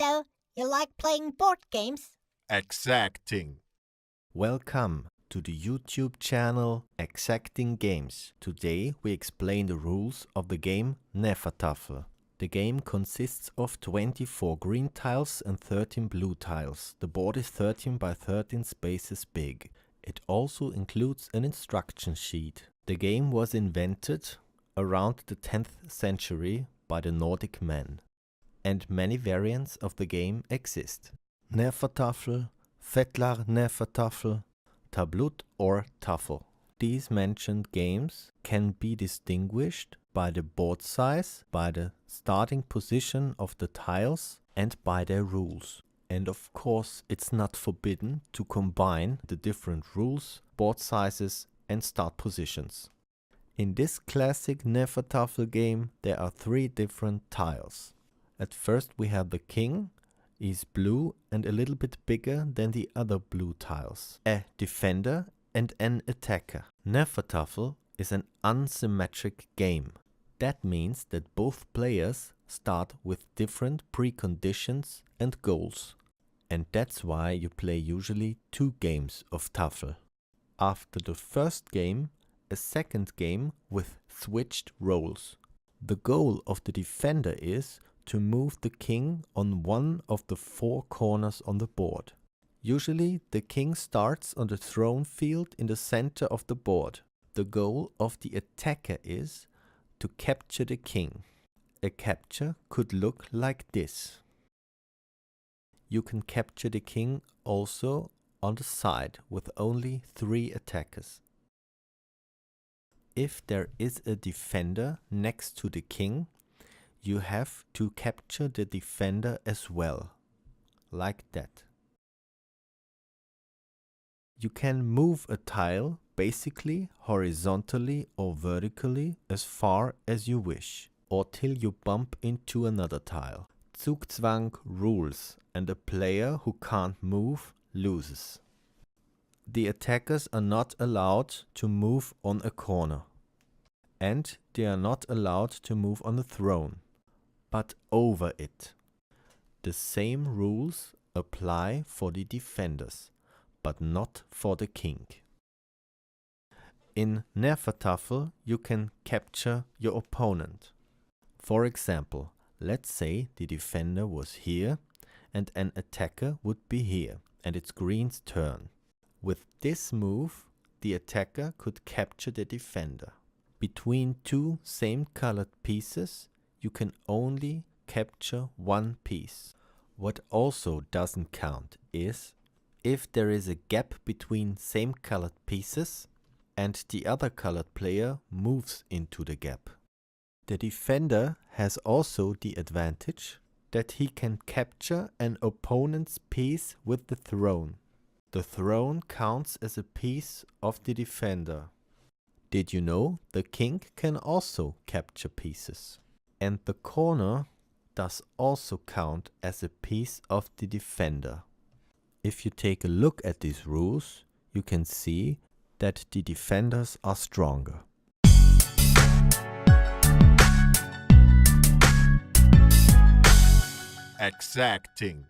So, you like playing board games? Exacting. Welcome to the YouTube channel Exacting Games. Today we explain the rules of the game Hnefatafl. The game consists of 24 green tiles and 13 blue tiles. The board is 13 by 13 spaces big. It also includes an instruction sheet. The game was invented around the 10th century by the Nordic men, and many variants of the game exist. Hnefatafl, Fetlar Hnefatafl, Tablut or Tafel. These mentioned games can be distinguished by the board size, by the starting position of the tiles, and by their rules. And of course, it's not forbidden to combine the different rules, board sizes, and start positions. In this classic Hnefatafl game, there are 3 different tiles. At first we have the king. He's blue and a little bit bigger than the other blue tiles. A defender and an attacker. Hnefatafl is an unsymmetric game. That means that both players start with different preconditions and goals. And that's why you play usually 2 games of Tafel. After the first game, a second game with switched roles. The goal of the defender is to move the king on one of the 4 corners on the board. Usually the king starts on the throne field in the center of the board. The goal of the attacker is to capture the king. A capture could look like this. You can capture the king also on the side with only 3 attackers. If there is a defender next to the king, you have to capture the defender as well, like that. You can move a tile basically horizontally or vertically as far as you wish, or till you bump into another tile. Zugzwang rules, and a player who can't move loses. The attackers are not allowed to move on a corner, and they are not allowed to move on the throne, but over it. The same rules apply for the defenders, but not for the king. In Hnefatafl you can capture your opponent. For example, let's say the defender was here and an attacker would be here, and it's green's turn. With this move, the attacker could capture the defender. Between 2 same colored pieces, you can only capture 1 piece. What also doesn't count is if there is a gap between same colored pieces and the other colored player moves into the gap. The defender has also the advantage that he can capture an opponent's piece with the throne. The throne counts as a piece of the defender. Did you know the king can also capture pieces? And the corner does also count as a piece of the defender. If you take a look at these rules, you can see that the defenders are stronger. Exacting.